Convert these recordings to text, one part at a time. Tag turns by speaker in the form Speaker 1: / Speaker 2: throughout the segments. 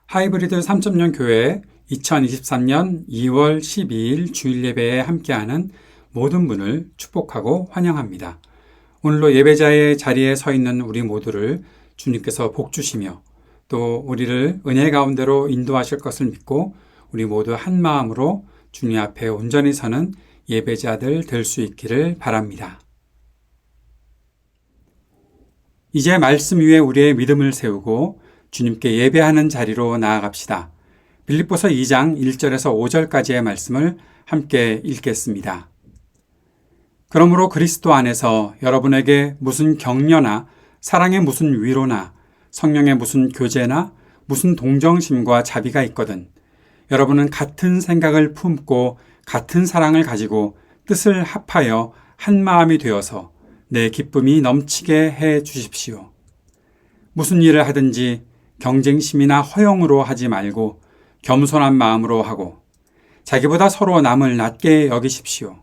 Speaker 1: 하이브리드 3.0 교회 2023년 2월 12일 주일 예배에 함께하는 모든 분을 축복하고 환영합니다. 오늘로 예배자의 자리에 서 있는 우리 모두를 주님께서 복 주시며 또 우리를 은혜 가운데로 인도하실 것을 믿고 우리 모두 한 마음으로 주님 앞에 온전히 서는 예배자들 될 수 있기를 바랍니다. 이제 말씀 위에 우리의 믿음을 세우고 주님께 예배하는 자리로 나아갑시다. 빌립보서 2장 1절에서 5절까지의 말씀을 함께 읽겠습니다. 그러므로 그리스도 안에서 여러분에게 무슨 격려나 사랑의 무슨 위로나 성령의 무슨 교제나 무슨 동정심과 자비가 있거든 여러분은 같은 생각을 품고 같은 사랑을 가지고 뜻을 합하여 한 마음이 되어서 내 기쁨이 넘치게 해 주십시오. 무슨 일을 하든지 경쟁심이나 허영으로 하지 말고 겸손한 마음으로 하고 자기보다 서로 남을 낮게 여기십시오.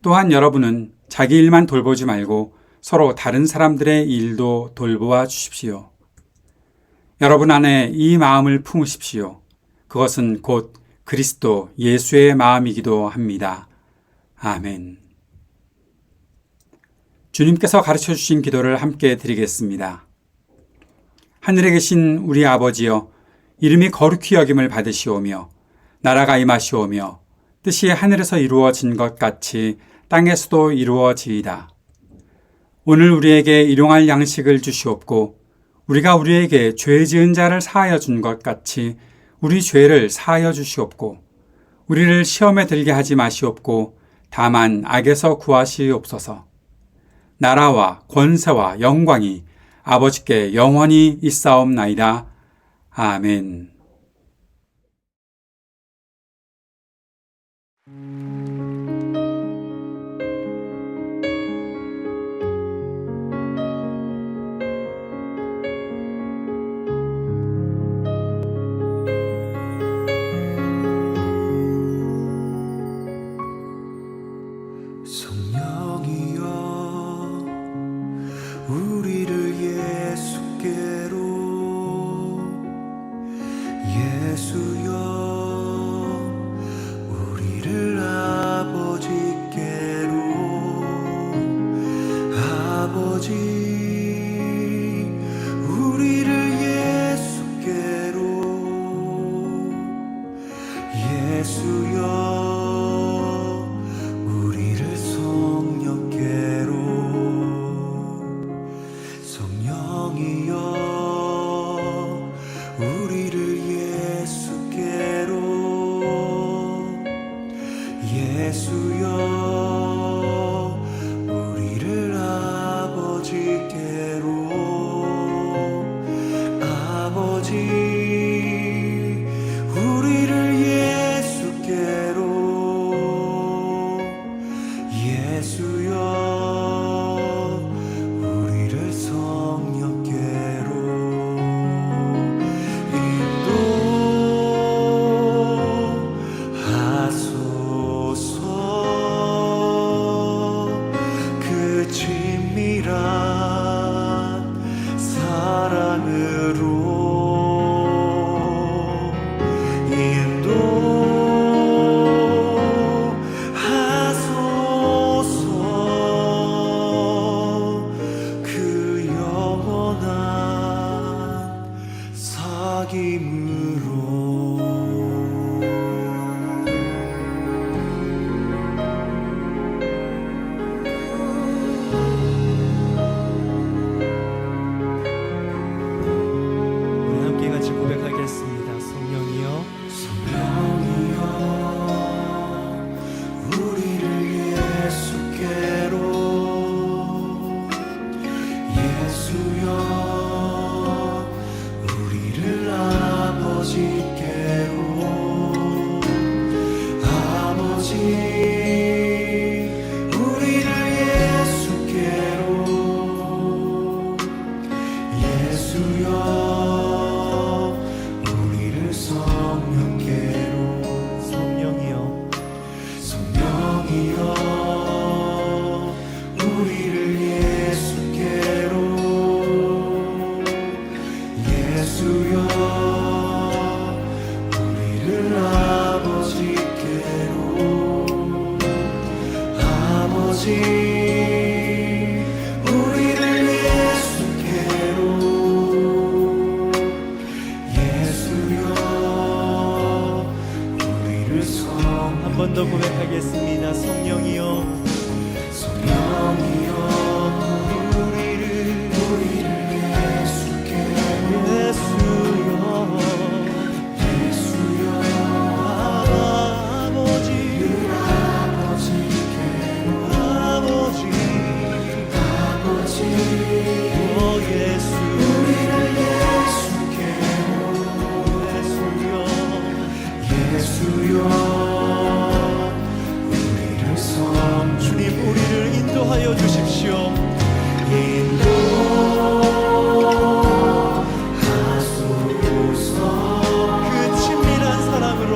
Speaker 1: 또한 여러분은 자기 일만 돌보지 말고 서로 다른 사람들의 일도 돌보아 주십시오. 여러분 안에 이 마음을 품으십시오. 그것은 곧 그리스도 예수의 마음이기도 합니다. 아멘. 주님께서 가르쳐 주신 기도를 함께 드리겠습니다. 하늘에 계신 우리 아버지여, 이름이 거룩히 여김을 받으시오며 나라가 임하시오며 뜻이 하늘에서 이루어진 것 같이 땅에서도 이루어지이다. 오늘 우리에게 일용할 양식을 주시옵고 우리가 우리에게 죄 지은 자를 사하여 준 것 같이 우리 죄를 사하여 주시옵고 우리를 시험에 들게 하지 마시옵고 다만 악에서 구하시옵소서. 나라와 권세와 영광이 아버지께 영원히 있사옵나이다. 아멘.
Speaker 2: 우리를 예수께로 한 번 더 고백하겠습니다. 성령이여, 성령이여, 우리를 예수께, 예수여, 예수여, 아버지, 아버지께로, 아버지, 아버지, 오 예수, 우리를 예수께로, 예수여, 예수여. 주님, 우리를 인도하여 주십시오. 인도하소서. 그 친밀한 사랑으로,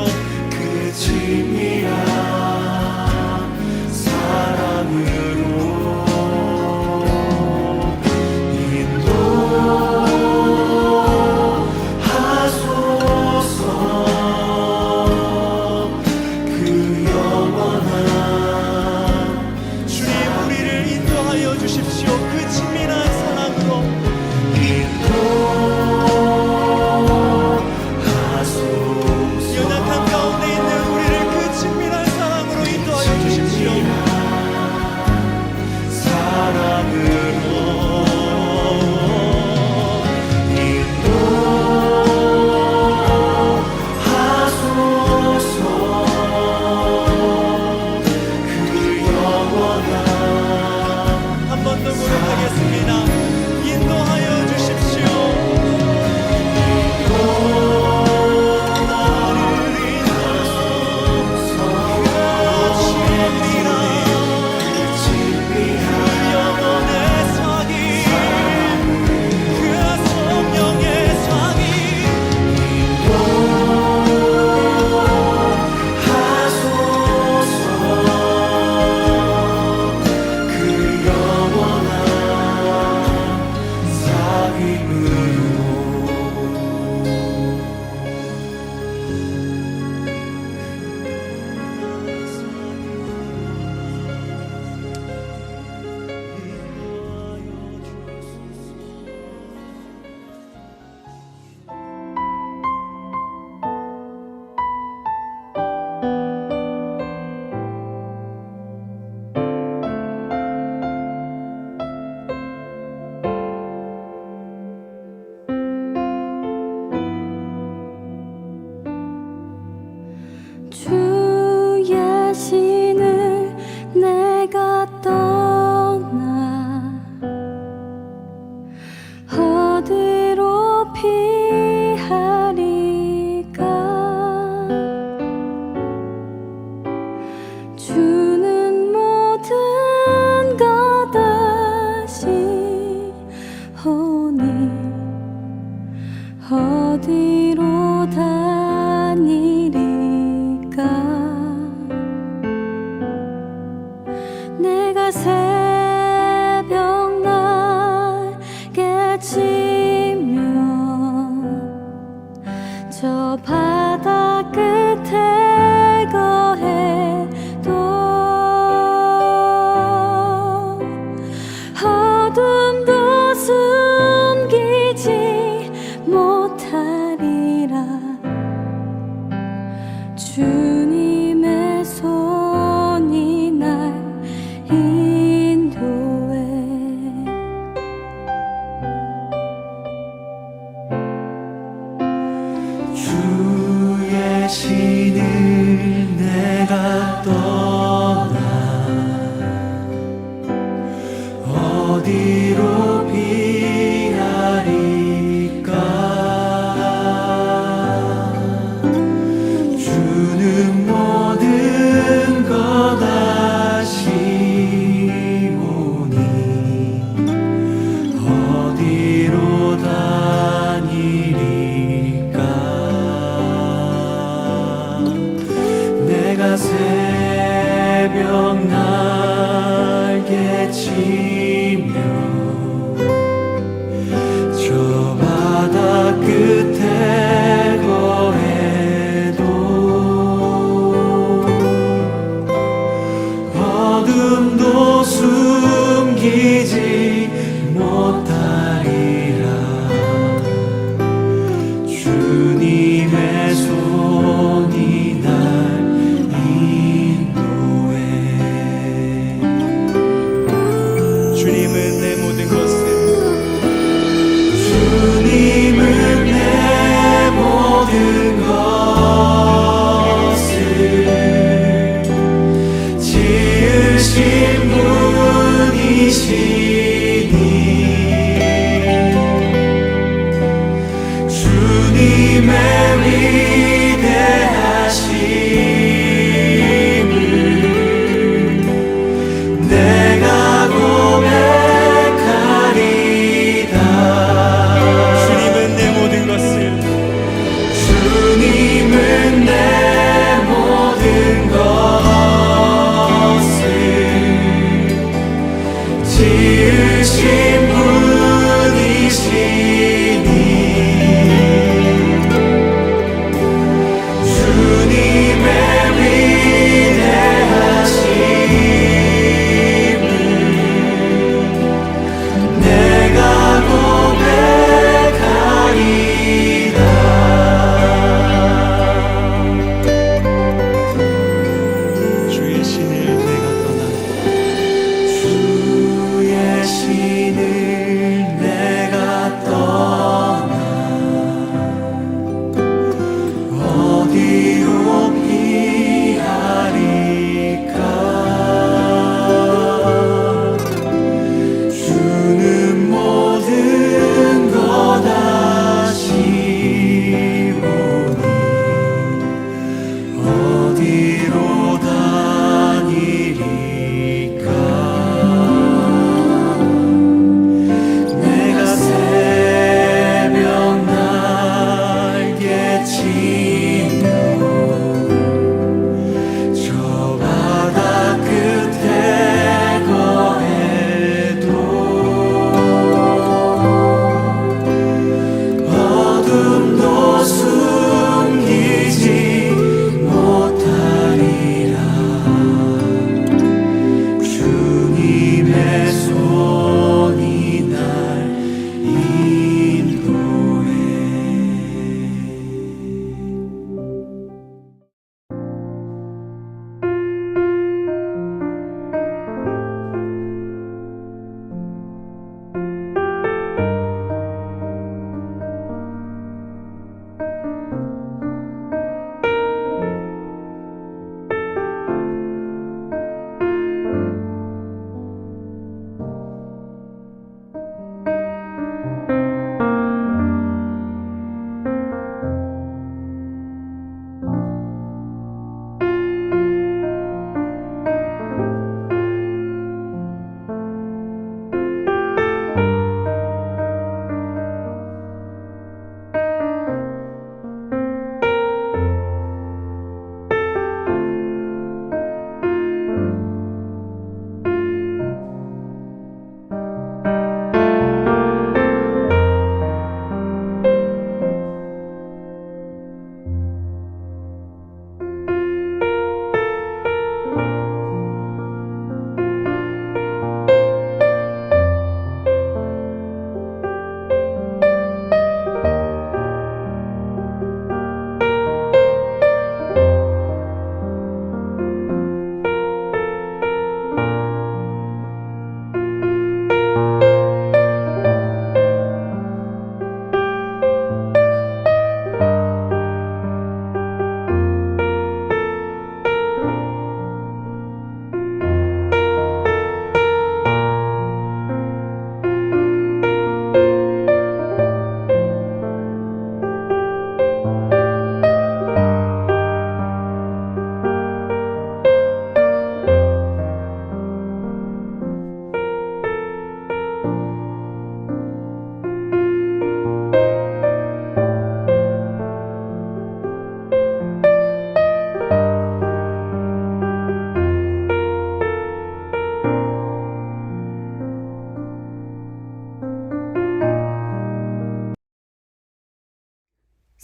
Speaker 2: 그 친밀한 사랑으로 인도하소서. 그 영원한 주십시오. 그 친밀한 사랑으로 인도하소서. 연약한 가운데 있는 우리를 그 친밀한 사랑으로 인도하여 주십시오. 사랑으로
Speaker 3: 주의 신을 내가 떠나 어디로 피하리까. 주는 모든 것 아시오니 어디로 다니리까. 내가 새벽 날개 치며 저 바다 끝에 거해도 어둠도 숨기지 못하리라. 주님의 손이 날 인도해.
Speaker 2: 주의 신을 내가 떠나 어디로 피하리까. 주는 모든 것 아시오니 어디로 다니리까. 내가 새벽 날개 치며 저 바다 끝에 거해도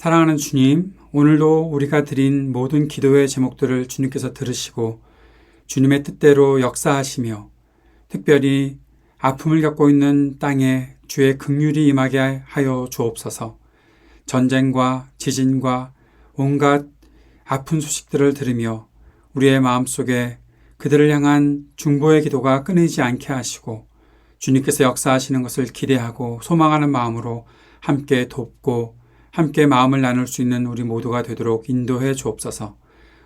Speaker 1: 사랑하는 주님, 오늘도 우리가 드린 모든 기도의 제목들을 주님께서 들으시고 주님의 뜻대로 역사하시며 특별히 아픔을 겪고 있는 땅에 주의 긍휼이 임하게 하여 주옵소서. 전쟁과 지진과 온갖 아픈 소식들을 들으며 우리의 마음속에 그들을 향한 중보의 기도가 끊이지 않게 하시고 주님께서 역사하시는 것을 기대하고 소망하는 마음으로 함께 돕고 함께 마음을 나눌 수 있는 우리 모두가 되도록 인도해 주옵소서.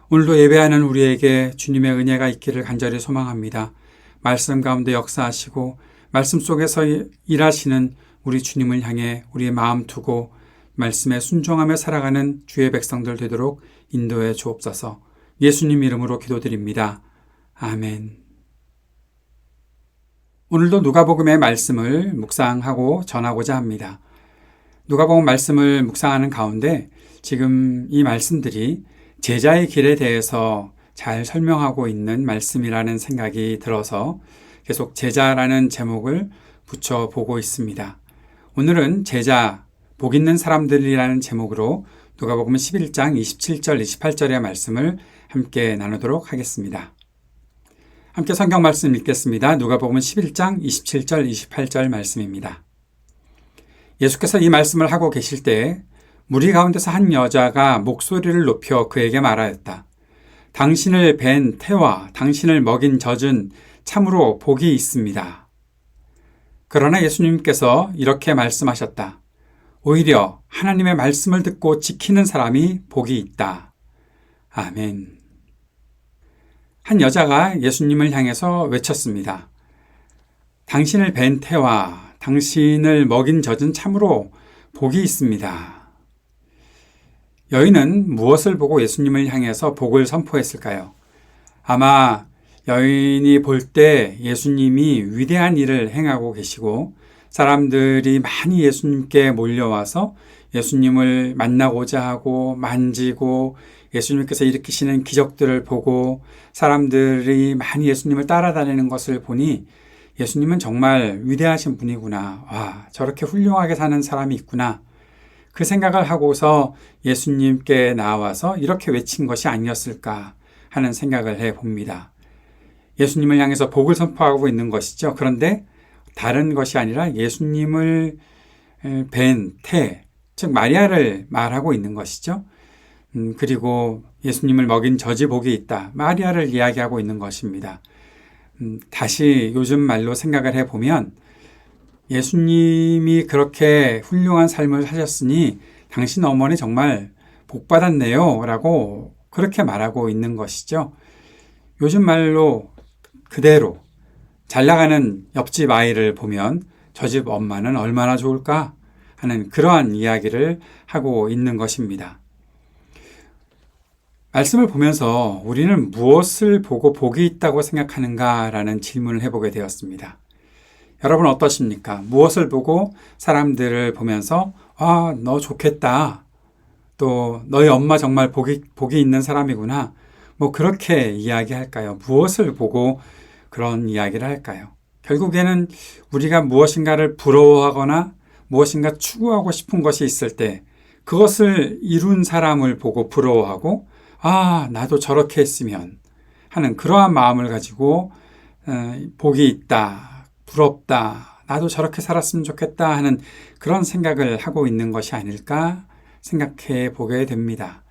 Speaker 1: 오늘도 예배하는 우리에게 주님의 은혜가 있기를 간절히 소망합니다. 말씀 가운데 역사하시고 말씀 속에서 일하시는 우리 주님을 향해 우리의 마음 두고 말씀에 순종하며 살아가는 주의 백성들 되도록 인도해 주옵소서. 예수님 이름으로 기도드립니다. 아멘. 오늘도 누가복음의 말씀을 묵상하고 전하고자 합니다. 누가복음 말씀을 묵상하는 가운데 지금 이 말씀들이 제자의 길에 대해서 잘 설명하고 있는 말씀이라는 생각이 들어서 계속 제자라는 제목을 붙여보고 있습니다. 오늘은 제자, 복 있는 사람들이라는 제목으로 누가복음 11장 27절, 28절의 말씀을 함께 나누도록 하겠습니다. 함께 성경 말씀 읽겠습니다. 누가복음 11장 27절, 28절 말씀입니다. 예수께서 이 말씀을 하고 계실 때 무리 가운데서 한 여자가 목소리를 높여 그에게 말하였다. 당신을 뵌 태와 당신을 먹인 젖은 참으로 복이 있습니다. 그러나 예수님께서 이렇게 말씀하셨다. 오히려 하나님의 말씀을 듣고 지키는 사람이 복이 있다. 아멘. 한 여자가 예수님을 향해서 외쳤습니다. 당신을 뵌 태와 당신을 먹인 젖은 참으로 복이 있습니다. 여인은 무엇을 보고 예수님을 향해서 복을 선포했을까요? 아마 여인이 볼 때 예수님이 위대한 일을 행하고 계시고 사람들이 많이 예수님께 몰려와서 예수님을 만나고자 하고 만지고 예수님께서 일으키시는 기적들을 보고 사람들이 많이 예수님을 따라다니는 것을 보니 예수님은 정말 위대하신 분이구나. 와, 저렇게 훌륭하게 사는 사람이 있구나. 그 생각을 하고서 예수님께 나와서 이렇게 외친 것이 아니었을까 하는 생각을 해봅니다. 예수님을 향해서 복을 선포하고 있는 것이죠. 그런데 다른 것이 아니라 예수님을 뵌 태, 즉 마리아를 말하고 있는 것이죠. 그리고 예수님을 먹인 젖이 복이 있다. 마리아를 이야기하고 있는 것입니다. 다시 요즘 말로 생각을 해보면 예수님이 그렇게 훌륭한 삶을 사셨으니 당신 어머니 정말 복 받았네요 라고 그렇게 말하고 있는 것이죠. 요즘 말로 그대로 잘 나가는 옆집 아이를 보면 저 집 엄마는 얼마나 좋을까 하는 그러한 이야기를 하고 있는 것입니다. 말씀을 보면서 우리는 무엇을 보고 복이 있다고 생각하는가라는 질문을 해보게 되었습니다. 여러분 어떠십니까? 무엇을 보고 사람들을 보면서 아, 너 좋겠다. 또 너희 엄마 정말 복이 있는 사람이구나. 뭐 그렇게 이야기할까요? 무엇을 보고 그런 이야기를 할까요? 결국에는 우리가 무엇인가를 부러워하거나 무엇인가 추구하고 싶은 것이 있을 때 그것을 이룬 사람을 보고 부러워하고 아, 나도 저렇게 했으면 하는 그러한 마음을 가지고 복이 있다, 부럽다, 나도 저렇게 살았으면 좋겠다 하는 그런 생각을 하고 있는 것이 아닐까 생각해 보게 됩니다.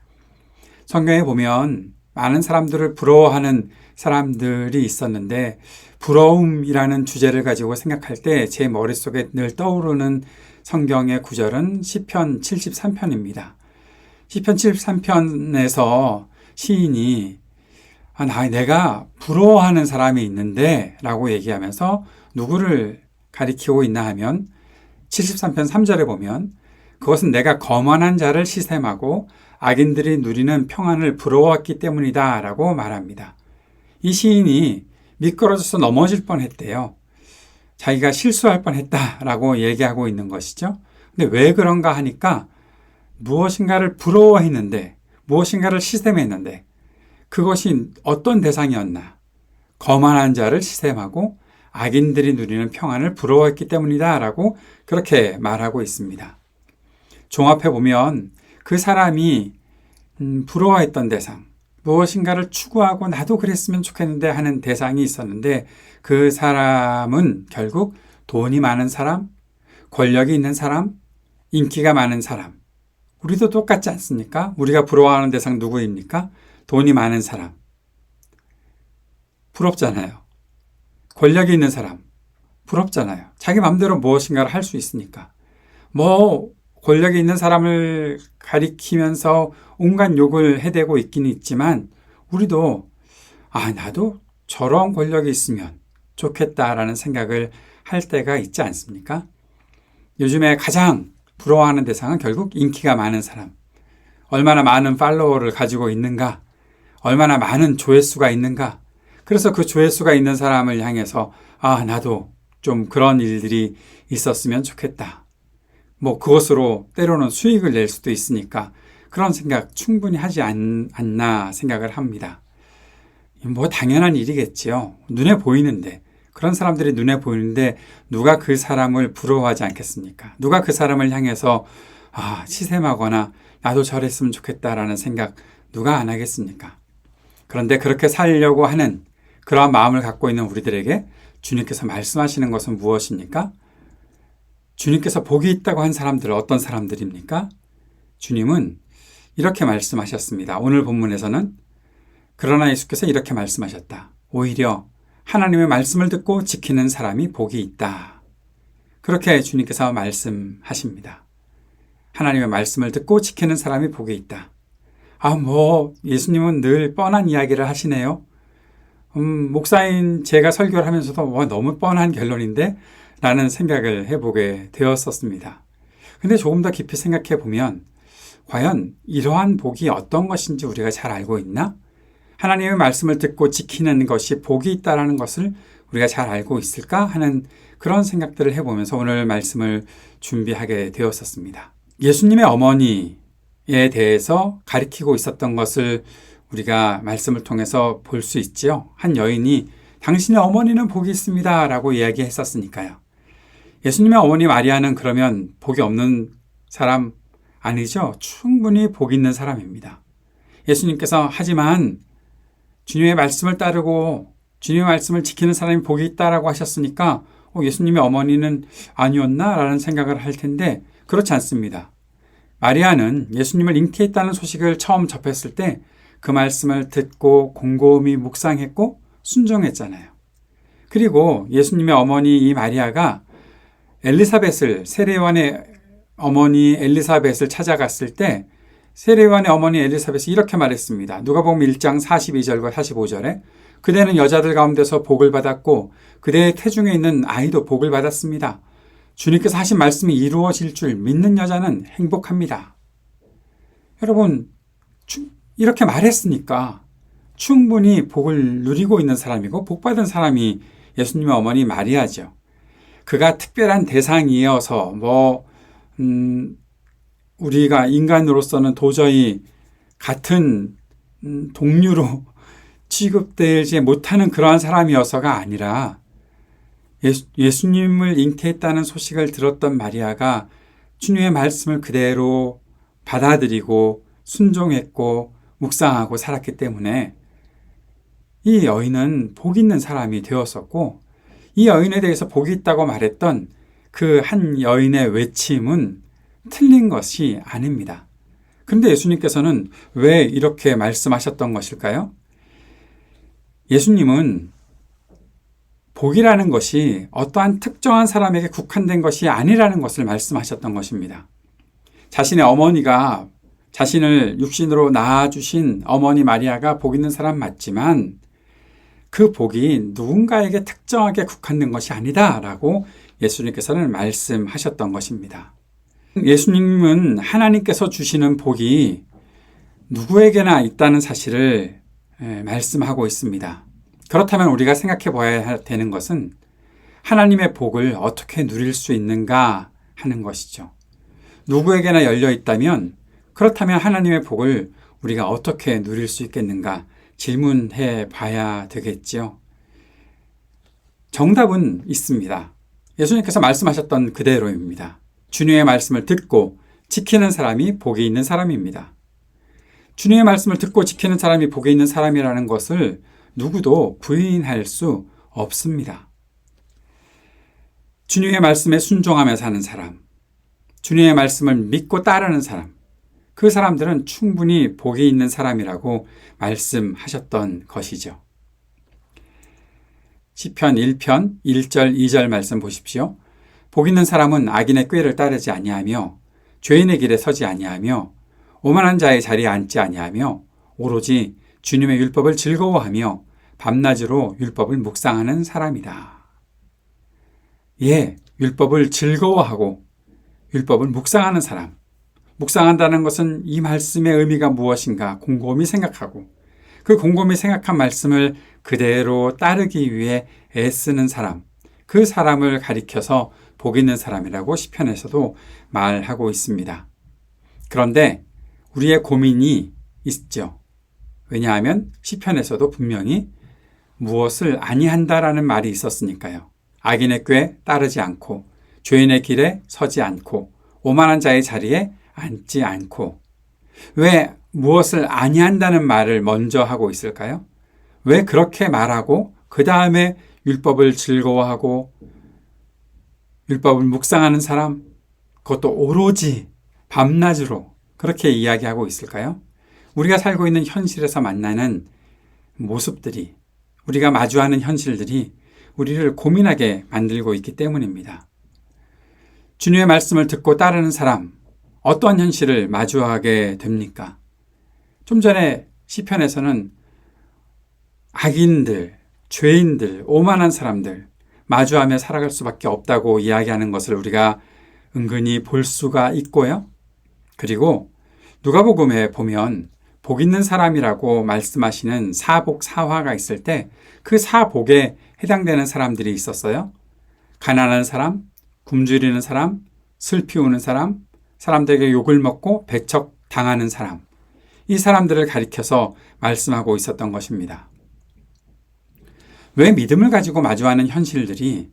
Speaker 1: 성경에 보면 많은 사람들을 부러워하는 사람들이 있었는데 부러움이라는 주제를 가지고 생각할 때 제 머릿속에 늘 떠오르는 성경의 구절은 시편 73편입니다. 시편 73편에서 시인이 내가 부러워하는 사람이 있는데 라고 얘기하면서 누구를 가리키고 있나 하면 73편 3절에 보면 그것은 내가 거만한 자를 시샘하고 악인들이 누리는 평안을 부러워했기 때문이다 라고 말합니다. 이 시인이 미끄러져서 넘어질 뻔했대요. 자기가 실수할 뻔했다라고 얘기하고 있는 것이죠. 근데 왜 그런가 하니까 무엇인가를 부러워했는데 무엇인가를 시샘했는데 그것이 어떤 대상이었나? 거만한 자를 시샘하고 악인들이 누리는 평안을 부러워했기 때문이다 라고 그렇게 말하고 있습니다. 종합해 보면 그 사람이 부러워했던 대상, 무엇인가를 추구하고 나도 그랬으면 좋겠는데 하는 대상이 있었는데 그 사람은 결국 돈이 많은 사람, 권력이 있는 사람, 인기가 많은 사람. 우리도 똑같지 않습니까? 우리가 부러워하는 대상 누구입니까? 돈이 많은 사람. 부럽잖아요. 권력이 있는 사람. 부럽잖아요. 자기 마음대로 무엇인가를 할 수 있으니까. 권력이 있는 사람을 가리키면서 온갖 욕을 해대고 있긴 있지만 우리도 나도 저런 권력이 있으면 좋겠다라는 생각을 할 때가 있지 않습니까? 요즘에 가장 부러워하는 대상은 결국 인기가 많은 사람. 얼마나 많은 팔로워를 가지고 있는가? 얼마나 많은 조회수가 있는가? 그래서 그 조회수가 있는 사람을 향해서 나도 좀 그런 일들이 있었으면 좋겠다. 그것으로 때로는 수익을 낼 수도 있으니까 그런 생각 충분히 하지 않나 생각을 합니다. 당연한 일이겠지요. 눈에 보이는데, 그런 사람들이 눈에 보이는데 누가 그 사람을 부러워하지 않겠습니까? 누가 그 사람을 향해서 시샘하거나 나도 저랬으면 좋겠다라는 생각 누가 안 하겠습니까? 그런데 그렇게 살려고 하는 그러한 마음을 갖고 있는 우리들에게 주님께서 말씀하시는 것은 무엇입니까? 주님께서 복이 있다고 한 사람들은 어떤 사람들입니까? 주님은 이렇게 말씀하셨습니다. 오늘 본문에서는 그러나 예수께서 이렇게 말씀하셨다. 오히려 하나님의 말씀을 듣고 지키는 사람이 복이 있다. 그렇게 주님께서 말씀하십니다. 하나님의 말씀을 듣고 지키는 사람이 복이 있다. 예수님은 늘 뻔한 이야기를 하시네요. 목사인 제가 설교를 하면서도 너무 뻔한 결론인데? 라는 생각을 해보게 되었었습니다. 근데 조금 더 깊이 생각해 보면 과연 이러한 복이 어떤 것인지 우리가 잘 알고 있나? 하나님의 말씀을 듣고 지키는 것이 복이 있다는 것을 우리가 잘 알고 있을까? 하는 그런 생각들을 해보면서 오늘 말씀을 준비하게 되었었습니다. 예수님의 어머니에 대해서 가리키고 있었던 것을 우리가 말씀을 통해서 볼 수 있지요. 한 여인이 당신의 어머니는 복이 있습니다 라고 이야기했었으니까요. 예수님의 어머니 마리아는 그러면 복이 없는 사람 아니죠? 충분히 복 있는 사람입니다. 예수님께서 하지만 주님의 말씀을 따르고 주님의 말씀을 지키는 사람이 복이 있다라고 하셨으니까 예수님의 어머니는 아니었나? 라는 생각을 할 텐데 그렇지 않습니다. 마리아는 예수님을 잉태했다는 소식을 처음 접했을 때 그 말씀을 듣고 곰곰이 묵상했고 순종했잖아요. 그리고 예수님의 어머니 이 마리아가 세례요한의 어머니 엘리사벳을 찾아갔을 때 세례요한의 어머니 엘리사벳이 이렇게 말했습니다. 누가복음 1장 42절과 45절에 그대는 여자들 가운데서 복을 받았고 그대의 태중에 있는 아이도 복을 받았습니다. 주님께서 하신 말씀이 이루어질 줄 믿는 여자는 행복합니다. 여러분, 이렇게 말했으니까 충분히 복을 누리고 있는 사람이고 복받은 사람이 예수님의 어머니 마리아죠. 그가 특별한 대상이어서 우리가 인간으로서는 도저히 같은 동류로 취급되지 못하는 그러한 사람이어서가 아니라 예수님을 잉태했다는 소식을 들었던 마리아가 주님의 말씀을 그대로 받아들이고 순종했고 묵상하고 살았기 때문에 이 여인은 복 있는 사람이 되었었고 이 여인에 대해서 복이 있다고 말했던 그 한 여인의 외침은 틀린 것이 아닙니다. 그런데 예수님께서는 왜 이렇게 말씀하셨던 것일까요? 예수님은 복이라는 것이 어떠한 특정한 사람에게 국한된 것이 아니라는 것을 말씀하셨던 것입니다. 자신의 어머니가 자신을 육신으로 낳아주신 어머니 마리아가 복 있는 사람 맞지만 그 복이 누군가에게 특정하게 국한된 것이 아니다라고 예수님께서는 말씀하셨던 것입니다. 예수님은 하나님께서 주시는 복이 누구에게나 있다는 사실을 말씀하고 있습니다. 그렇다면 우리가 생각해 봐야 되는 것은 하나님의 복을 어떻게 누릴 수 있는가 하는 것이죠. 누구에게나 열려 있다면 그렇다면 하나님의 복을 우리가 어떻게 누릴 수 있겠는가 질문해 봐야 되겠지요. 정답은 있습니다. 예수님께서 말씀하셨던 그대로입니다. 주님의 말씀을 듣고 지키는 사람이 복이 있는 사람입니다. 주님의 말씀을 듣고 지키는 사람이 복이 있는 사람이라는 것을 누구도 부인할 수 없습니다. 주님의 말씀에 순종하며 사는 사람, 주님의 말씀을 믿고 따르는 사람, 그 사람들은 충분히 복이 있는 사람이라고 말씀하셨던 것이죠. 시편 1편 1절 2절 말씀 보십시오. 복 있는 사람은 악인의 꾀를 따르지 아니하며 죄인의 길에 서지 아니하며 오만한 자의 자리에 앉지 아니하며 오로지 주님의 율법을 즐거워하며 밤낮으로 율법을 묵상하는 사람이다. 예, 율법을 즐거워하고 율법을 묵상하는 사람. 묵상한다는 것은 이 말씀의 의미가 무엇인가 곰곰이 생각하고 그 곰곰이 생각한 말씀을 그대로 따르기 위해 애쓰는 사람, 그 사람을 가리켜서 복 있는 사람이라고 시편에서도 말하고 있습니다. 그런데 우리의 고민이 있죠. 왜냐하면 시편에서도 분명히 무엇을 아니한다라는 말이 있었으니까요. 악인의 꾀 따르지 않고 죄인의 길에 서지 않고 오만한 자의 자리에 앉지 않고 왜 무엇을 아니한다는 말을 먼저 하고 있을까요? 왜 그렇게 말하고 그 다음에 율법을 즐거워하고 율법을 묵상하는 사람, 그것도 오로지 밤낮으로 그렇게 이야기하고 있을까요? 우리가 살고 있는 현실에서 만나는 모습들이, 우리가 마주하는 현실들이 우리를 고민하게 만들고 있기 때문입니다. 주님의 말씀을 듣고 따르는 사람, 어떤 현실을 마주하게 됩니까? 좀 전에 시편에서는 악인들, 죄인들, 오만한 사람들 마주하며 살아갈 수밖에 없다고 이야기하는 것을 우리가 은근히 볼 수가 있고요. 그리고 누가복음에 보면 복 있는 사람이라고 말씀하시는 사복 사화가 있을 때 그 사복에 해당되는 사람들이 있었어요. 가난한 사람, 굶주리는 사람, 슬피 우는 사람, 사람들에게 욕을 먹고 배척당하는 사람, 이 사람들을 가리켜서 말씀하고 있었던 것입니다. 왜 믿음을 가지고 마주하는 현실들이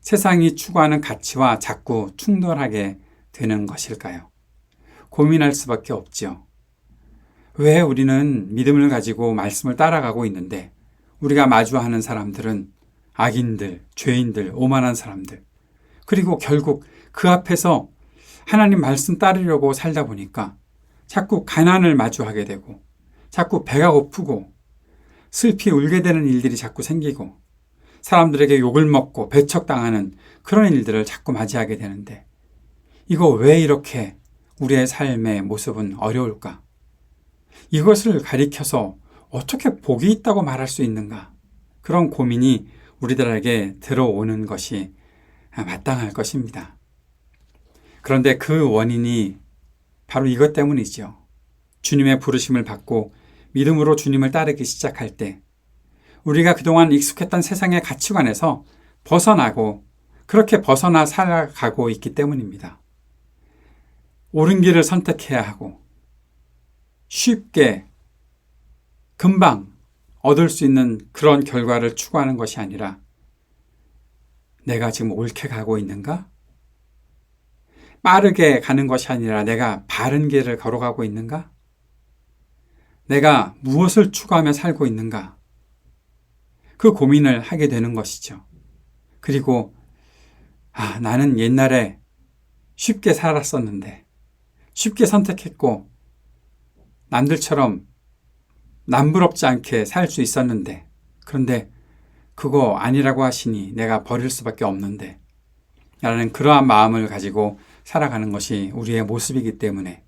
Speaker 1: 세상이 추구하는 가치와 자꾸 충돌하게 되는 것일까요? 고민할 수밖에 없죠. 왜 우리는 믿음을 가지고 말씀을 따라가고 있는데 우리가 마주하는 사람들은 악인들, 죄인들, 오만한 사람들, 그리고 결국 그 앞에서 하나님 말씀 따르려고 살다 보니까 자꾸 가난을 마주하게 되고 자꾸 배가 고프고 슬피 울게 되는 일들이 자꾸 생기고 사람들에게 욕을 먹고 배척당하는 그런 일들을 자꾸 맞이하게 되는데 이거 왜 이렇게 우리의 삶의 모습은 어려울까? 이것을 가리켜서 어떻게 복이 있다고 말할 수 있는가? 그런 고민이 우리들에게 들어오는 것이 마땅할 것입니다. 그런데 그 원인이 바로 이것 때문이죠. 주님의 부르심을 받고 믿음으로 주님을 따르기 시작할 때 우리가 그동안 익숙했던 세상의 가치관에서 벗어나고 그렇게 벗어나 살아가고 있기 때문입니다. 옳은 길을 선택해야 하고 쉽게 금방 얻을 수 있는 그런 결과를 추구하는 것이 아니라 내가 지금 옳게 가고 있는가? 빠르게 가는 것이 아니라 내가 바른 길을 걸어가고 있는가? 내가 무엇을 추구하며 살고 있는가? 그 고민을 하게 되는 것이죠. 그리고 나는 옛날에 쉽게 살았었는데 쉽게 선택했고 남들처럼 남부럽지 않게 살 수 있었는데 그런데 그거 아니라고 하시니 내가 버릴 수밖에 없는데 라는 그러한 마음을 가지고 살아가는 것이 우리의 모습이기 때문에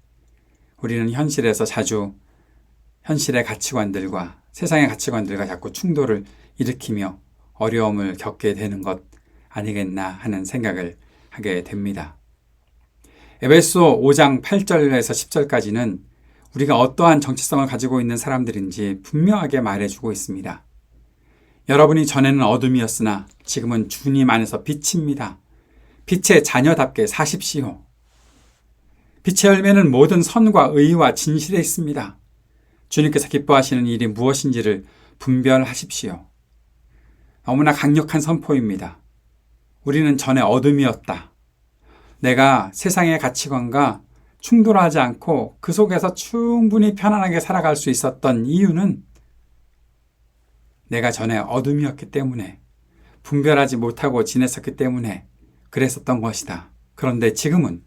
Speaker 1: 우리는 현실에서 자주 현실의 가치관들과 세상의 가치관들과 자꾸 충돌을 일으키며 어려움을 겪게 되는 것 아니겠나 하는 생각을 하게 됩니다. 에베소 5장 8절에서 10절까지는 우리가 어떠한 정체성을 가지고 있는 사람들인지 분명하게 말해주고 있습니다. 여러분이 전에는 어둠이었으나 지금은 주님 안에서 빛입니다. 빛의 자녀답게 사십시오. 빛의 열매는 모든 선과 의와 진실에 있습니다. 주님께서 기뻐하시는 일이 무엇인지를 분별하십시오. 너무나 강력한 선포입니다. 우리는 전에 어둠이었다. 내가 세상의 가치관과 충돌하지 않고 그 속에서 충분히 편안하게 살아갈 수 있었던 이유는 내가 전에 어둠이었기 때문에, 분별하지 못하고 지냈었기 때문에 그랬었던 것이다. 그런데 지금은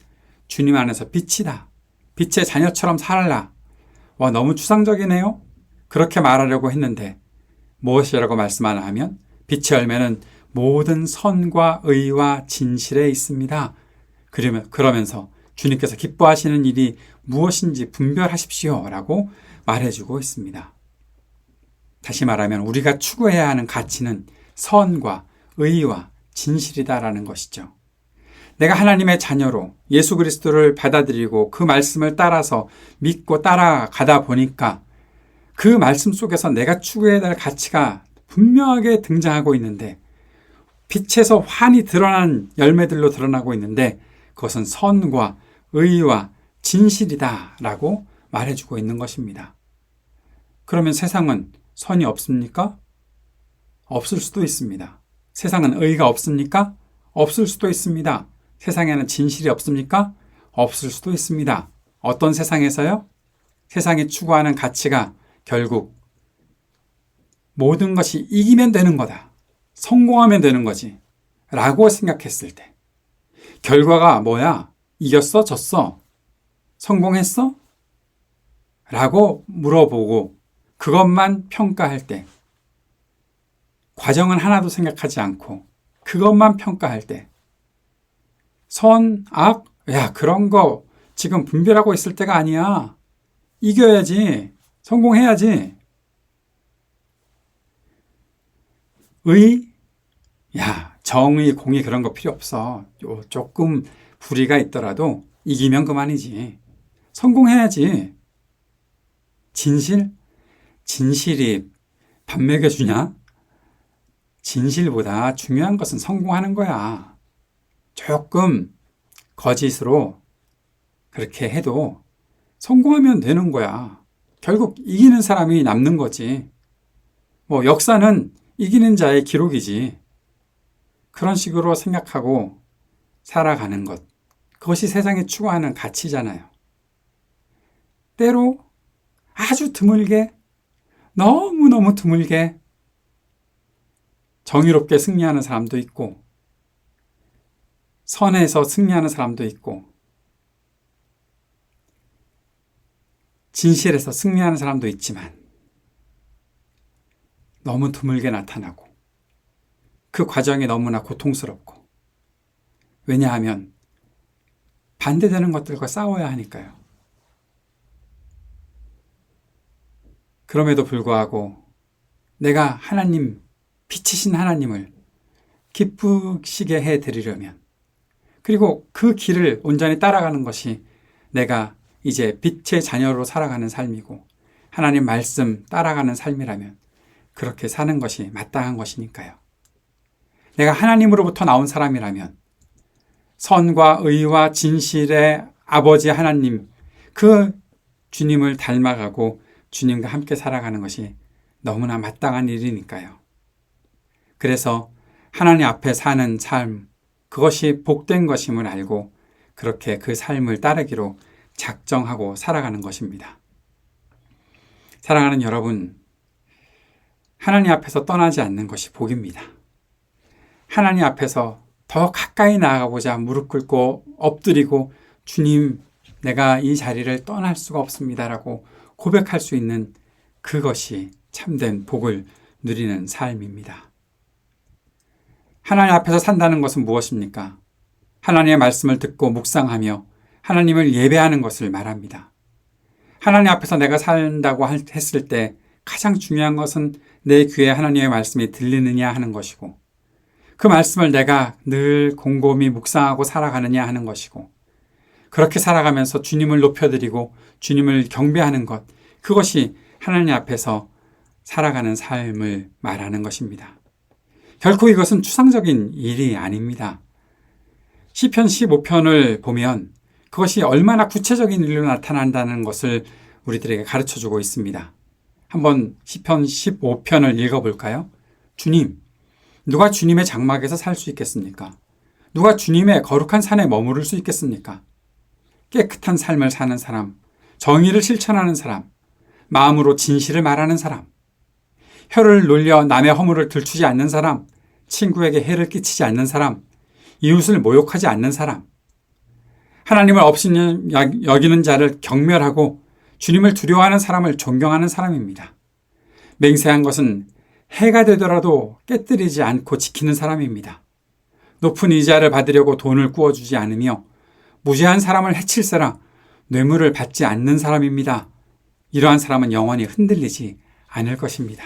Speaker 1: 주님 안에서 빛이다. 빛의 자녀처럼 살라. 와, 너무 추상적이네요. 그렇게 말하려고 했는데 무엇이라고 말씀하나 하면 빛의 열매는 모든 선과 의와 진실에 있습니다. 그러면서 주님께서 기뻐하시는 일이 무엇인지 분별하십시오 라고 말해주고 있습니다. 다시 말하면 우리가 추구해야 하는 가치는 선과 의와 진실이다라는 것이죠. 내가 하나님의 자녀로 예수 그리스도를 받아들이고 그 말씀을 따라서 믿고 따라가다 보니까 그 말씀 속에서 내가 추구해야 될 가치가 분명하게 등장하고 있는데, 빛에서 환히 드러난 열매들로 드러나고 있는데 그것은 선과 의와 진실이다라고 말해주고 있는 것입니다. 그러면 세상은 선이 없습니까? 없을 수도 있습니다. 세상은 의가 없습니까? 없을 수도 있습니다. 세상에는 진실이 없습니까? 없을 수도 있습니다. 어떤 세상에서요? 세상이 추구하는 가치가 결국 모든 것이 이기면 되는 거다. 성공하면 되는 거지. 라고 생각했을 때. 결과가 뭐야? 이겼어? 졌어? 성공했어? 라고 물어보고 그것만 평가할 때, 과정은 하나도 생각하지 않고 그것만 평가할 때, 선, 악, 야, 그런 거 지금 분별하고 있을 때가 아니야. 이겨야지. 성공해야지. 의, 야, 정의, 공의 그런 거 필요 없어. 조금 불의가 있더라도 이기면 그만이지. 성공해야지. 진실? 진실이 밥 먹여주냐? 진실보다 중요한 것은 성공하는 거야. 조금 거짓으로 그렇게 해도 성공하면 되는 거야. 결국 이기는 사람이 남는 거지. 뭐 역사는 이기는 자의 기록이지. 그런 식으로 생각하고 살아가는 것. 그것이 세상이 추구하는 가치잖아요. 때로 아주 드물게, 너무너무 드물게 정의롭게 승리하는 사람도 있고, 선에서 승리하는 사람도 있고, 진실에서 승리하는 사람도 있지만 너무 드물게 나타나고 그 과정이 너무나 고통스럽고, 왜냐하면 반대되는 것들과 싸워야 하니까요. 그럼에도 불구하고 내가 하나님, 빛이신 하나님을 기쁘시게 해드리려면, 그리고 그 길을 온전히 따라가는 것이 내가 이제 빛의 자녀로 살아가는 삶이고 하나님 말씀 따라가는 삶이라면 그렇게 사는 것이 마땅한 것이니까요. 내가 하나님으로부터 나온 사람이라면 선과 의와 진실의 아버지 하나님, 그 주님을 닮아가고 주님과 함께 살아가는 것이 너무나 마땅한 일이니까요. 그래서 하나님 앞에 사는 삶, 그것이 복된 것임을 알고 그렇게 그 삶을 따르기로 작정하고 살아가는 것입니다. 사랑하는 여러분, 하나님 앞에서 떠나지 않는 것이 복입니다. 하나님 앞에서 더 가까이 나아가고자 무릎 꿇고 엎드리고 주님, 내가 이 자리를 떠날 수가 없습니다라고 고백할 수 있는 그것이 참된 복을 누리는 삶입니다. 하나님 앞에서 산다는 것은 무엇입니까? 하나님의 말씀을 듣고 묵상하며 하나님을 예배하는 것을 말합니다. 하나님 앞에서 내가 산다고 했을 때 가장 중요한 것은 내 귀에 하나님의 말씀이 들리느냐 하는 것이고, 그 말씀을 내가 늘 곰곰이 묵상하고 살아가느냐 하는 것이고, 그렇게 살아가면서 주님을 높여드리고 주님을 경배하는 것, 그것이 하나님 앞에서 살아가는 삶을 말하는 것입니다. 결코 이것은 추상적인 일이 아닙니다. 시편 15편을 보면 그것이 얼마나 구체적인 일로 나타난다는 것을 우리들에게 가르쳐주고 있습니다. 한번 시편 15편을 읽어볼까요? 주님, 누가 주님의 장막에서 살 수 있겠습니까? 누가 주님의 거룩한 산에 머무를 수 있겠습니까? 깨끗한 삶을 사는 사람, 정의를 실천하는 사람, 마음으로 진실을 말하는 사람, 혀를 놀려 남의 허물을 들추지 않는 사람, 친구에게 해를 끼치지 않는 사람, 이웃을 모욕하지 않는 사람, 하나님을 없이 여기는 자를 경멸하고 주님을 두려워하는 사람을 존경하는 사람입니다. 맹세한 것은 해가 되더라도 깨뜨리지 않고 지키는 사람입니다. 높은 이자를 받으려고 돈을 꾸어주지 않으며 무죄한 사람을 해칠세라 뇌물을 받지 않는 사람입니다. 이러한 사람은 영원히 흔들리지 않을 것입니다.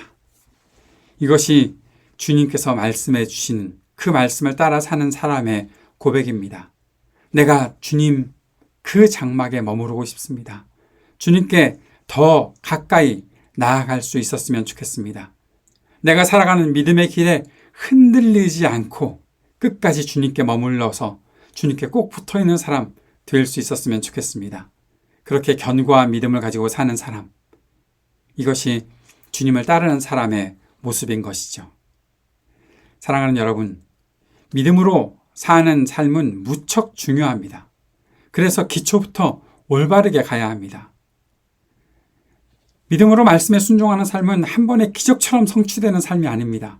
Speaker 1: 이것이 주님께서 말씀해 주시는 그 말씀을 따라 사는 사람의 고백입니다. 내가 주님 그 장막에 머무르고 싶습니다. 주님께 더 가까이 나아갈 수 있었으면 좋겠습니다. 내가 살아가는 믿음의 길에 흔들리지 않고 끝까지 주님께 머물러서 주님께 꼭 붙어있는 사람 될 수 있었으면 좋겠습니다. 그렇게 견고한 믿음을 가지고 사는 사람, 이것이 주님을 따르는 사람의 모습인 것이죠. 사랑하는 여러분, 믿음으로 사는 삶은 무척 중요합니다. 그래서 기초부터 올바르게 가야 합니다. 믿음으로 말씀에 순종하는 삶은 한 번에 기적처럼 성취되는 삶이 아닙니다.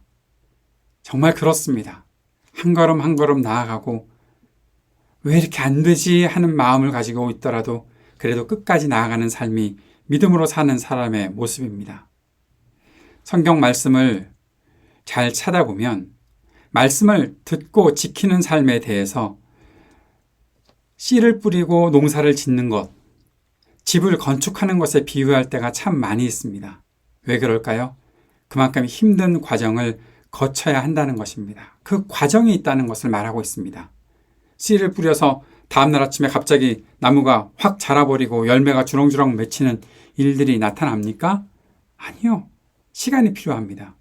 Speaker 1: 정말 그렇습니다. 한 걸음 한 걸음 나아가고 왜 이렇게 안 되지 하는 마음을 가지고 있더라도 그래도 끝까지 나아가는 삶이 믿음으로 사는 사람의 모습입니다. 성경 말씀을 잘 찾아보면 말씀을 듣고 지키는 삶에 대해서 씨를 뿌리고 농사를 짓는 것, 집을 건축하는 것에 비유할 때가 참 많이 있습니다. 왜 그럴까요? 그만큼 힘든 과정을 거쳐야 한다는 것입니다. 그 과정이 있다는 것을 말하고 있습니다. 씨를 뿌려서 다음날 아침에 갑자기 나무가 확 자라버리고 열매가 주렁주렁 맺히는 일들이 나타납니까? 아니요. 시간이 필요합니다.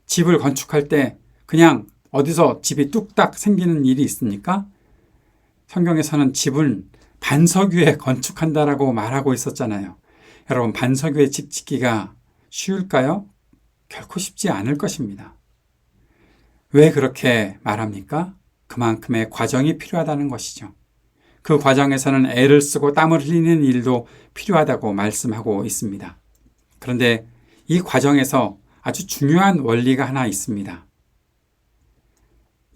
Speaker 1: 집을 건축할 때 그냥 어디서 집이 뚝딱 생기는 일이 있습니까? 성경에서는 집은 반석 위에 건축한다라고 말하고 있었잖아요. 여러분, 반석 위에 집 짓기가 쉬울까요? 결코 쉽지 않을 것입니다. 왜 그렇게 말합니까? 그만큼의 과정이 필요하다는 것이죠. 그 과정에서는 애를 쓰고 땀을 흘리는 일도 필요하다고 말씀하고 있습니다. 그런데 이 과정에서 아주 중요한 원리가 하나 있습니다.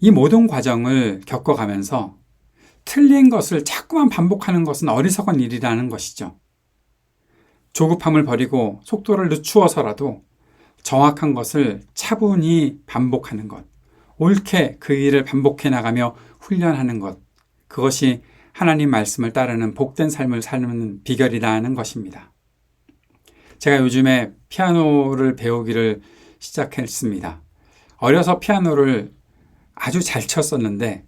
Speaker 1: 이 모든 과정을 겪어가면서 틀린 것을 자꾸만 반복하는 것은 어리석은 일이라는 것이죠. 조급함을 버리고 속도를 늦추어서라도 정확한 것을 차분히 반복하는 것, 옳게 그 일을 반복해 나가며 훈련하는 것, 그것이 하나님 말씀을 따르는 복된 삶을 사는 비결이라는 것입니다. 제가 요즘에 피아노를 배우기를 시작했습니다. 어려서 피아노를 아주 잘 쳤었는데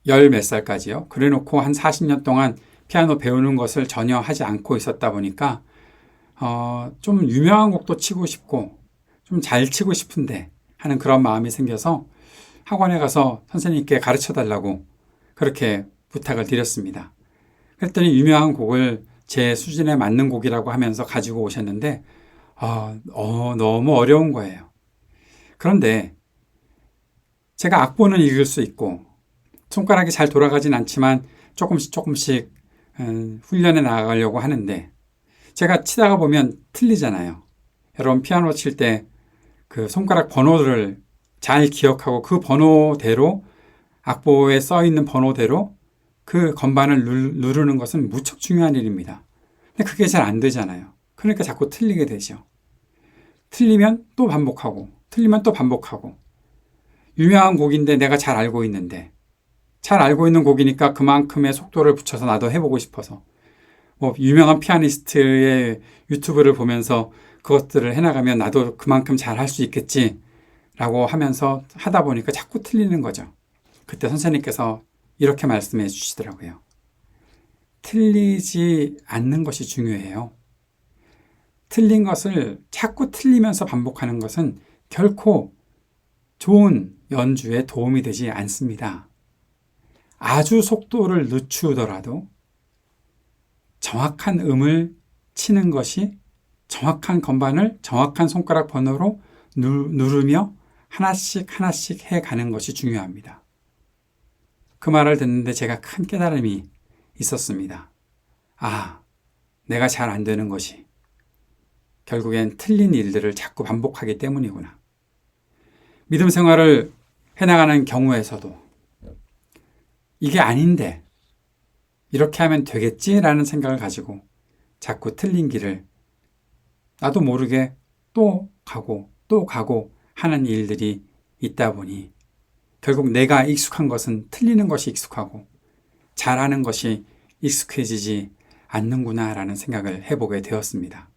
Speaker 1: 열 몇 살까지요. 그래 놓고 한 40년 동안 피아노 배우는 것을 전혀 하지 않고 있었다 보니까 좀 유명한 곡도 치고 싶고 좀 잘 치고 싶은데 하는 그런 마음이 생겨서 학원에 가서 선생님께 가르쳐 달라고 그렇게 부탁을 드렸습니다. 그랬더니 유명한 곡을 제 수준에 맞는 곡이라고 하면서 가지고 오셨는데 너무 어려운 거예요. 그런데 제가 악보는 읽을 수 있고 손가락이 잘 돌아가진 않지만 조금씩 훈련해 나가려고 하는데 제가 치다가 보면 틀리잖아요. 여러분, 피아노 칠 때 그 손가락 번호를 잘 기억하고 그 번호대로 악보에 써 있는 번호대로 그 건반을 누르는 것은 무척 중요한 일입니다. 근데 그게 잘 안 되잖아요. 그러니까 자꾸 틀리게 되죠. 틀리면 또 반복하고 틀리면 또 반복하고 유명한 곡인데 내가 잘 알고 있는데 잘 알고 있는 곡이니까 그만큼의 속도를 붙여서 나도 해보고 싶어서 유명한 피아니스트의 유튜브를 보면서 그것들을 해나가면 나도 그만큼 잘 할 수 있겠지라고 하면서 하다 보니까 자꾸 틀리는 거죠. 그때 선생님께서 이렇게 말씀해 주시더라고요. 틀리지 않는 것이 중요해요. 틀린 것을 자꾸 틀리면서 반복하는 것은 결코 좋은 연주에 도움이 되지 않습니다. 아주 속도를 늦추더라도 정확한 음을 치는 것이 정확한 건반을 정확한 손가락 번호로 누르며 하나씩 해가는 것이 중요합니다. 그 말을 듣는데 제가 큰 깨달음이 있었습니다. 아, 내가 잘 안 되는 것이 결국엔 틀린 일들을 자꾸 반복하기 때문이구나. 믿음 생활을 해나가는 경우에서도 이게 아닌데 이렇게 하면 되겠지라는 생각을 가지고 자꾸 틀린 길을 나도 모르게 또 가고 하는 일들이 있다 보니 결국 내가 익숙한 것은 틀리는 것이 익숙하고 잘하는 것이 익숙해지지 않는구나라는 생각을 해보게 되었습니다.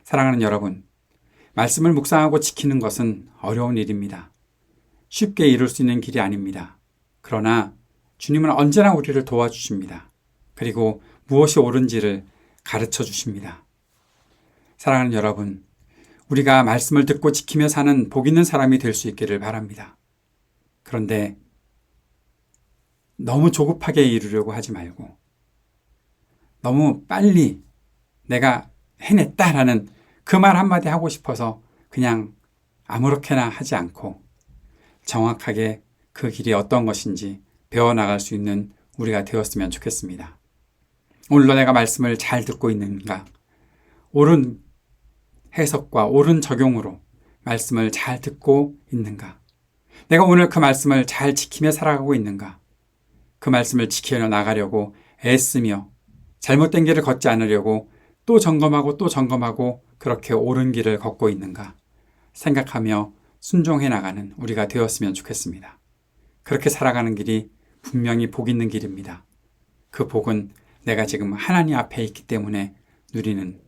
Speaker 1: 사랑하는 여러분, 말씀을 묵상하고 지키는 것은 어려운 일입니다. 쉽게 이룰 수 있는 길이 아닙니다. 그러나 주님은 언제나 우리를 도와주십니다. 그리고 무엇이 옳은지를 가르쳐 주십니다. 사랑하는 여러분, 우리가 말씀을 듣고 지키며 사는 복 있는 사람이 될 수 있기를 바랍니다. 그런데 너무 조급하게 이루려고 하지 말고 너무 빨리 내가 해냈다라는 그 말 한마디 하고 싶어서 그냥 아무렇게나 하지 않고 정확하게 그 길이 어떤 것인지 배워나갈 수 있는 우리가 되었으면 좋겠습니다. 오늘도 내가 말씀을 잘 듣고 있는가? 옳은 해석과 옳은 적용으로 말씀을 잘 듣고 있는가? 내가 오늘 그 말씀을 잘 지키며 살아가고 있는가? 그 말씀을 지켜 나가려고 애쓰며 잘못된 길을 걷지 않으려고 또 점검하고 그렇게 옳은 길을 걷고 있는가 생각하며 순종해 나가는 우리가 되었으면 좋겠습니다. 그렇게 살아가는 길이 분명히 복 있는 길입니다. 그 복은 내가 지금 하나님 앞에 있기 때문에 누리는,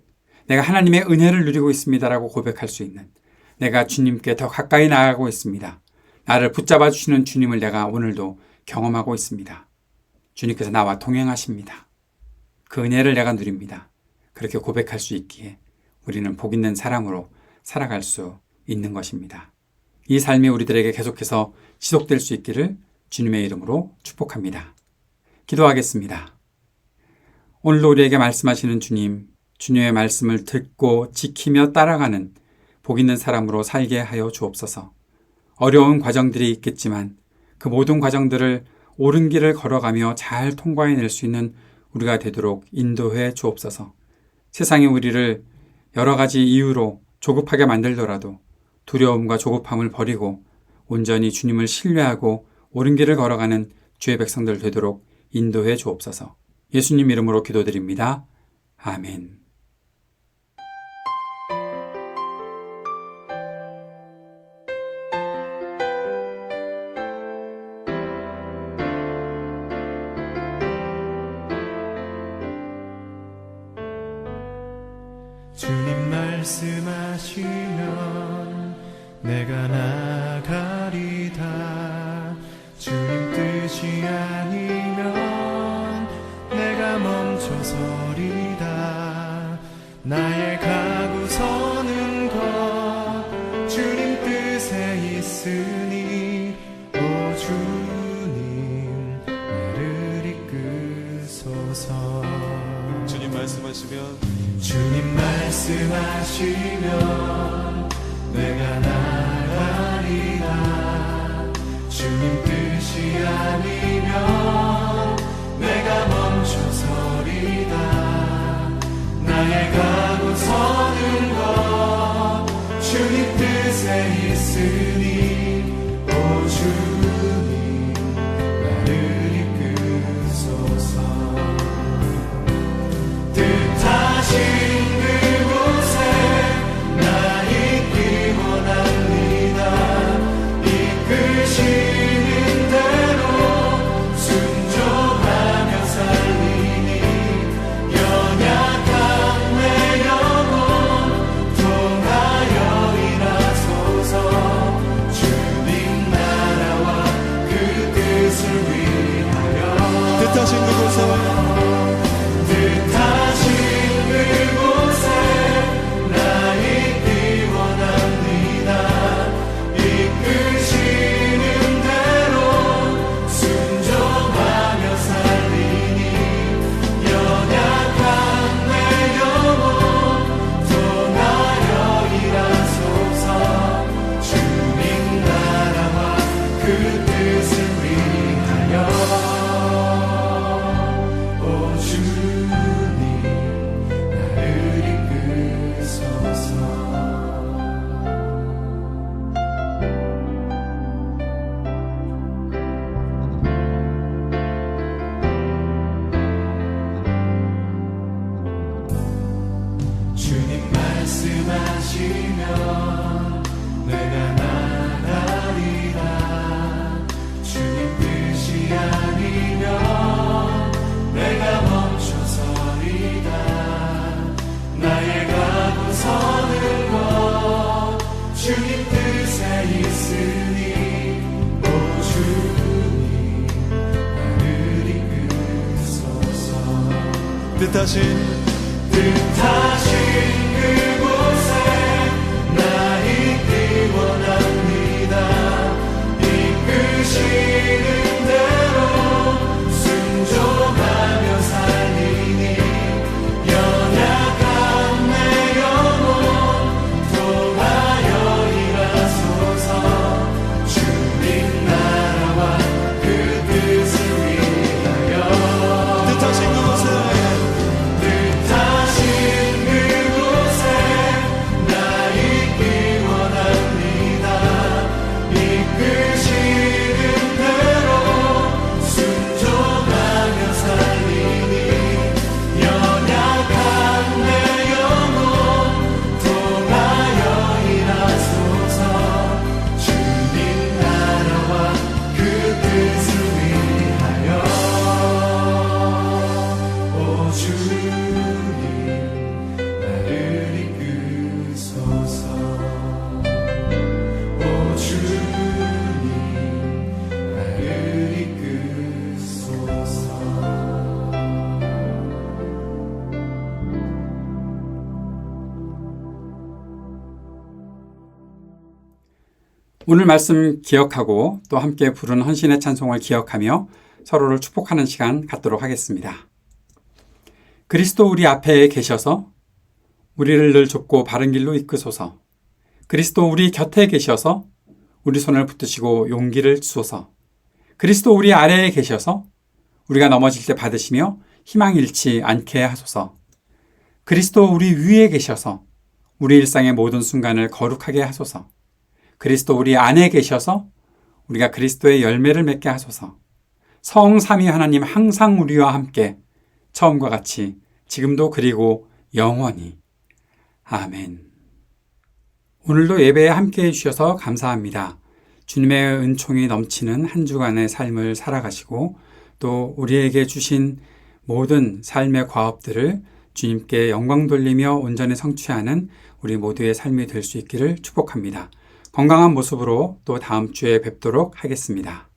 Speaker 1: 내가 하나님의 은혜를 누리고 있습니다라고 고백할 수 있는, 내가 주님께 더 가까이 나아가고 있습니다. 나를 붙잡아 주시는 주님을 내가 오늘도 경험하고 있습니다. 주님께서 나와 동행하십니다. 그 은혜를 내가 누립니다. 그렇게 고백할 수 있기에 우리는 복 있는 사람으로 살아갈 수 있는 것입니다. 이 삶이 우리들에게 계속해서 지속될 수 있기를 주님의 이름으로 축복합니다. 기도하겠습니다. 오늘도 우리에게 말씀하시는 주님, 주님의 말씀을 듣고 지키며 따라가는 복 있는 사람으로 살게 하여 주옵소서. 어려운 과정들이 있겠지만 그 모든 과정들을 옳은 길을 걸어가며 잘 통과해낼 수 있는 우리가 되도록 인도해 주옵소서. 세상이 우리를 여러 가지 이유로 조급하게 만들더라도 두려움과 조급함을 버리고 온전히 주님을 신뢰하고 옳은 길을 걸어가는 주의 백성들 되도록 인도해 주옵소서. 예수님 이름으로 기도드립니다. 아멘.
Speaker 2: 주님 말씀하시면 내가 나가리다. 주님 뜻이 아니면 내가 멈춰서리다. 나의 가고 서는 것 주님 뜻에 있으니 오 주님 나를 이끄소서. 주님 말씀하시면 내가 나가리라. 주님 뜻이 아니면 내가 멈춰서리다. 나의 가고 서는 것 주님 뜻에 있으니 오 주님 나를 이끄소서. 뜻하신 그곳에 나 있기 원합니다. 이끄시는 대로 순종하며 살리니 연약한 내 영혼 통하여 일하소서. 주님 뜻에 있으니 오 주님 나를 이끄소서 뜻하신 그곳에 나 있기 원합니다 이끄시는 대로 순종하며 살리니 연약한 내 영혼 통하여 일하소서 주님 나라와 그 뜻을 위하여 뜻하신 그곳에 나 있기 원합니다 이끄시는 대로 순종하며 살리니 연약한 내 영혼 통하여 일하소서 주님 나라와 그 뜻을 위하여 오 주님 나를 이끄소서 오 주님 나를 이끄소서
Speaker 1: 오늘 말씀 기억하고 또 함께 부른 헌신의 찬송을 기억하며 서로를 축복하는 시간 갖도록 하겠습니다. 그리스도 우리 앞에 계셔서 우리를 늘 좁고 바른 길로 이끄소서. 그리스도 우리 곁에 계셔서 우리 손을 붙드시고 용기를 주소서. 그리스도 우리 아래에 계셔서 우리가 넘어질 때 받으시며 희망 잃지 않게 하소서. 그리스도 우리 위에 계셔서 우리 일상의 모든 순간을 거룩하게 하소서. 그리스도 우리 안에 계셔서 우리가 그리스도의 열매를 맺게 하소서. 성삼위 하나님 항상 우리와 함께 처음과 같이 지금도 그리고 영원히. 아멘. 오늘도 예배에 함께해 주셔서 감사합니다. 주님의 은총이 넘치는 한 주간의 삶을 살아가시고 또 우리에게 주신 모든 삶의 과업들을 주님께 영광 돌리며 온전히 성취하는 우리 모두의 삶이 될 수 있기를 축복합니다. 건강한 모습으로 또 다음 주에 뵙도록 하겠습니다.